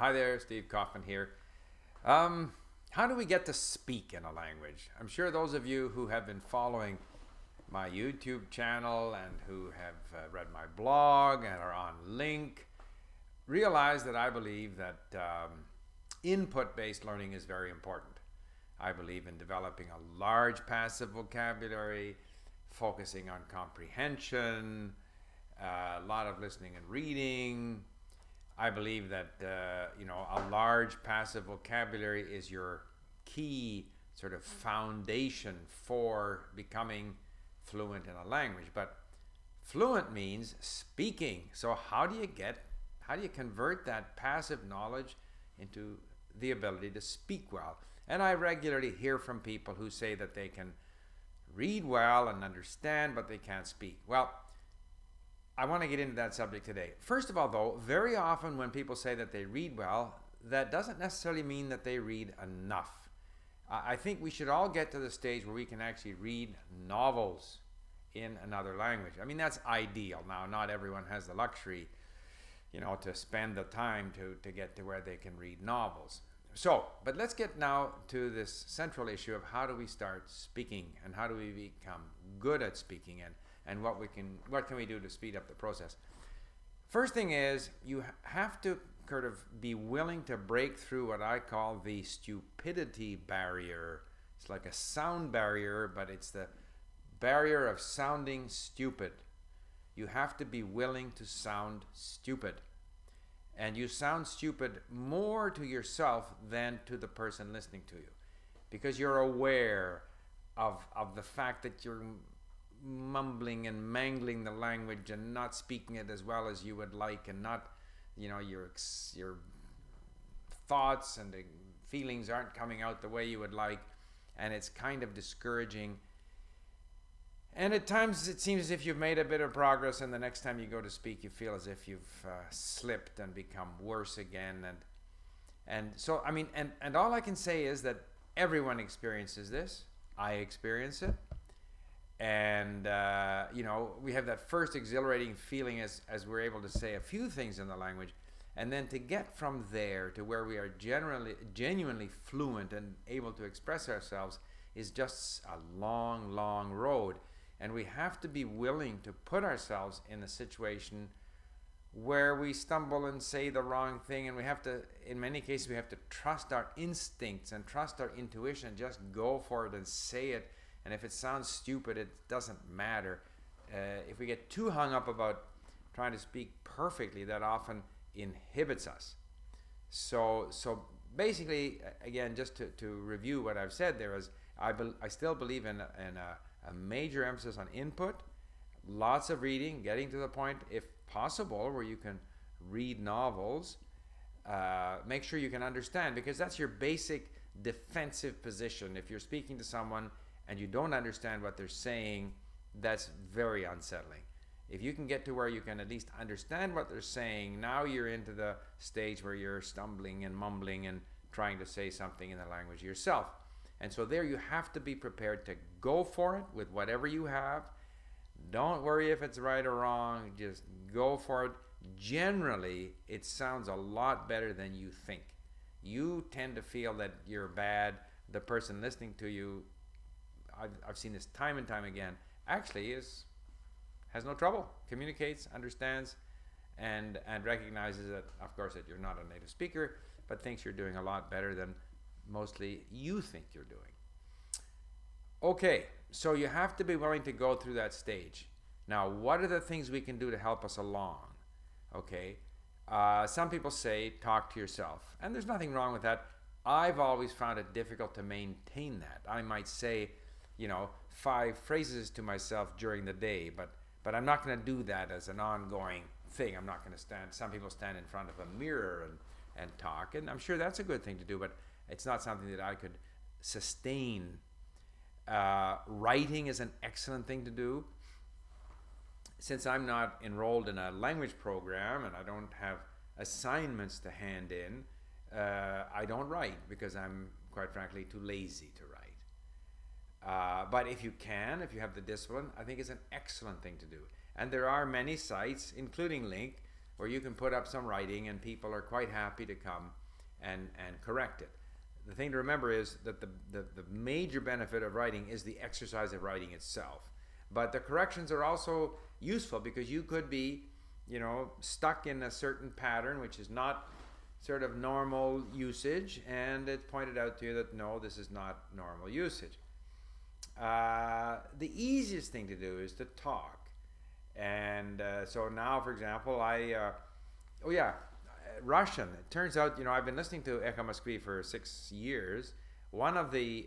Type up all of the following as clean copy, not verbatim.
Hi there, Steve Kaufman here. How do we get to speak in a language? I'm sure those of you who have been following my YouTube channel and who have read my blog and are on Link realize that I believe that input-based learning is very important. I believe in developing a large passive vocabulary, focusing on comprehension, a lot of listening and reading. I believe that a large passive vocabulary is your key sort of foundation for becoming fluent in a language. But fluent means speaking. So how do you convert that passive knowledge into the ability to speak well? And I regularly hear from people who say that they can read well and understand, but they can't speak. Well, I want to get into that subject today. First of all, though, very often when people say that they read well, that doesn't necessarily mean that they read enough. I think we should all get to the stage where we can actually read novels in another language. I mean, that's ideal. Now, not everyone has the luxury, to spend the time to get to where they can read novels. So, but let's get now to this central issue of how do we start speaking and how do we become good at speaking and what can we do to speed up the process. First thing is you have to kind of be willing to break through what I call the stupidity barrier. It's like a sound barrier, but it's the barrier of sounding stupid. You have to be willing to sound stupid. And you sound stupid more to yourself than to the person listening to you, because you're aware of the fact that you're mumbling and mangling the language and not speaking it as well as you would like, and not, your thoughts and the feelings aren't coming out the way you would like, and it's kind of discouraging. And at times it seems as if you've made a bit of progress, and the next time you go to speak, you feel as if you've slipped and become worse again. And so, I mean, and all I can say is that everyone experiences this. I experience it. And, we have that first exhilarating feeling as we're able to say a few things in the language. And then to get from there to where we are genuinely fluent and able to express ourselves is just a long, long road. And we have to be willing to put ourselves in a situation where we stumble and say the wrong thing. And we have to, in many cases, we have to trust our instincts and trust our intuition and just go for it and say it. And if it sounds stupid, it doesn't matter. If we get too hung up about trying to speak perfectly, that often inhibits us. So basically, again, just to review what I've said there is, I still believe in a major emphasis on input, lots of reading, getting to the point, if possible, where you can read novels. Make sure you can understand, because that's your basic defensive position. If you're speaking to someone and you don't understand what they're saying, that's very unsettling. If you can get to where you can at least understand what they're saying, now you're into the stage where you're stumbling and mumbling and trying to say something in the language yourself. And so there you have to be prepared to go for it with whatever you have. Don't worry if it's right or wrong, just go for it. Generally, it sounds a lot better than you think. You tend to feel that you're bad. The person listening to you, I've seen this time and time again, actually has no trouble, communicates, understands, and recognizes that, of course, that you're not a native speaker, but thinks you're doing a lot better than mostly you think you're doing. Okay, so you have to be willing to go through that stage. Now, what are the things we can do to help us along? Okay, some people say talk to yourself, and there's nothing wrong with that. I've always found it difficult to maintain that. I might say, 5 phrases to myself during the day, but I'm not going to do that as an ongoing thing. I'm not going to stand. Some people stand in front of a mirror and talk, and I'm sure that's a good thing to do, but it's not something that I could sustain. Writing is an excellent thing to do. Since I'm not enrolled in a language program and I don't have assignments to hand in, I don't write because I'm, quite frankly, too lazy to write. But if you have the discipline, I think it's an excellent thing to do. And there are many sites, including Link, where you can put up some writing and people are quite happy to come and correct it. The thing to remember is that the major benefit of writing is the exercise of writing itself. But the corrections are also useful because you could be, stuck in a certain pattern which is not sort of normal usage, and it's pointed out to you that no, this is not normal usage. The easiest thing to do is to talk. And so now, for example, Russian. It turns out, I've been listening to Echo Moskwy for 6 years. One of the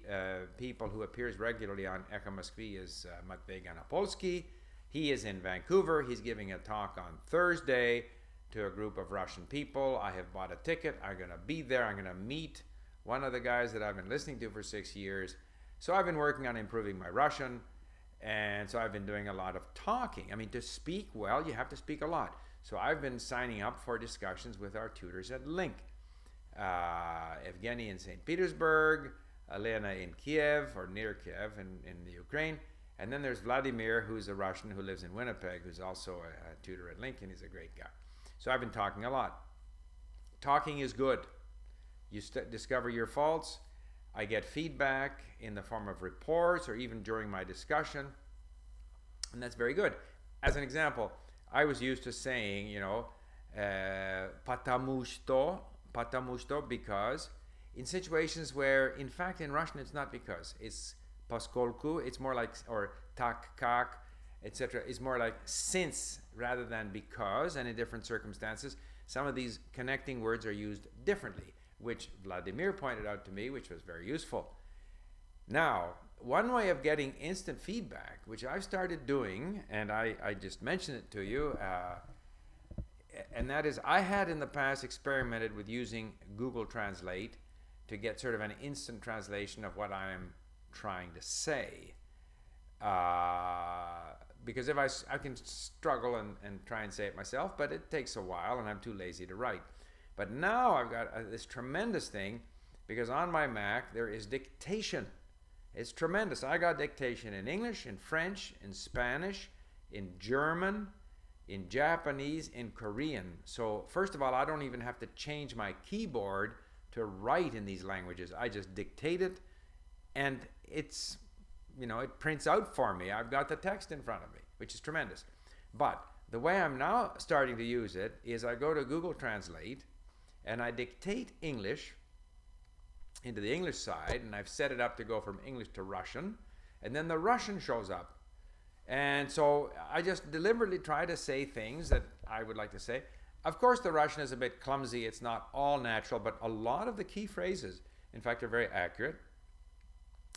people who appears regularly on Echo Moskwy is Matvey Ganopolsky. He is in Vancouver. He's giving a talk on Thursday to a group of Russian people. I have bought a ticket. I'm going to be there. I'm going to meet one of the guys that I've been listening to for 6 years. So I've been working on improving my Russian, and so I've been doing a lot of talking. I mean, to speak well, you have to speak a lot. So I've been signing up for discussions with our tutors at Link. Evgeny in St. Petersburg, Elena in Kiev, or near Kiev in the Ukraine. And then there's Vladimir, who's a Russian who lives in Winnipeg, who's also a tutor at Link, and he's a great guy. So I've been talking a lot. Talking is good. You discover your faults. I get feedback in the form of reports or even during my discussion, and that's very good. As an example, I was used to saying, потому что, because, in situations where, in fact, in Russian it's not because, it's поскольку, it's more like, or так как, etc. is more like since rather than because, and in different circumstances, some of these connecting words are used differently, which Vladimir pointed out to me, which was very useful. Now, one way of getting instant feedback, which I've started doing, and I just mentioned it to you, and that is I had in the past experimented with using Google Translate to get sort of an instant translation of what I'm trying to say. Because if I can struggle and try and say it myself, but it takes a while and I'm too lazy to write. But now I've got this tremendous thing, because on my Mac there is dictation. It's tremendous. I got dictation in English, in French, in Spanish, in German, in Japanese, in Korean. So first of all, I don't even have to change my keyboard to write in these languages. I just dictate it, and it's, it prints out for me. I've got the text in front of me, which is tremendous. But the way I'm now starting to use it is I go to Google Translate and I dictate English into the English side, and I've set it up to go from English to Russian, and then the Russian shows up. And so I just deliberately try to say things that I would like to say. Of course, the Russian is a bit clumsy. It's not all natural, but a lot of the key phrases, in fact, are very accurate,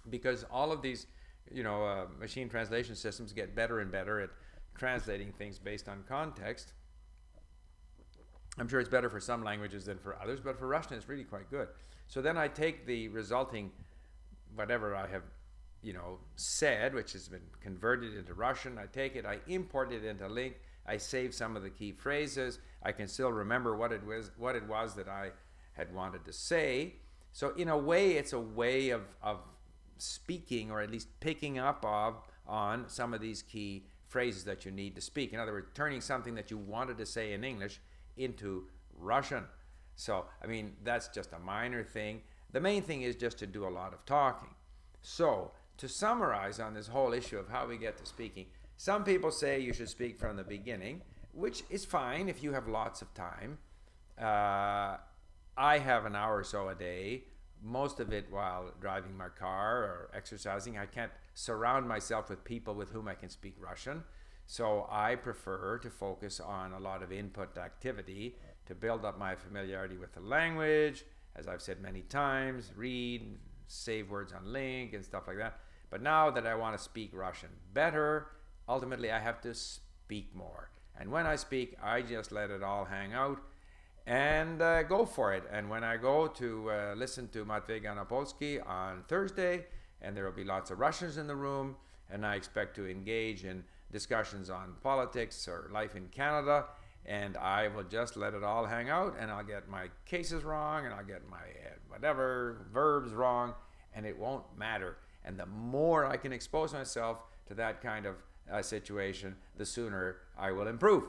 because all of these, machine translation systems get better and better at translating things based on context. I'm sure it's better for some languages than for others, but for Russian it's really quite good. So then I take the resulting, whatever I have, said, which has been converted into Russian, I take it, I import it into Link, I save some of the key phrases, I can still remember what it was that I had wanted to say. So in a way, it's a way of speaking, or at least picking up on some of these key phrases that you need to speak. In other words, turning something that you wanted to say in English into Russian. So, that's just a minor thing. The main thing is just to do a lot of talking. So, to summarize on this whole issue of how we get to speaking, some people say you should speak from the beginning, which is fine if you have lots of time. I have an hour or so a day, most of it while driving my car or exercising. I can't surround myself with people with whom I can speak Russian. So I prefer to focus on a lot of input activity to build up my familiarity with the language, as I've said many times, read, save words on Link and stuff like that. But now that I want to speak Russian better, ultimately I have to speak more. And when I speak, I just let it all hang out and go for it. And when I go to listen to Matvey Ganopolsky on Thursday, and there will be lots of Russians in the room, and I expect to engage in discussions on politics or life in Canada, and I will just let it all hang out, and I'll get my cases wrong, and I'll get my whatever verbs wrong, and it won't matter. And the more I can expose myself to that kind of situation, the sooner I will improve.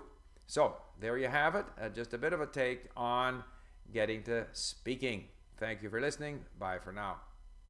So there you have it. Just a bit of a take on getting to speaking. Thank you for listening. Bye for now.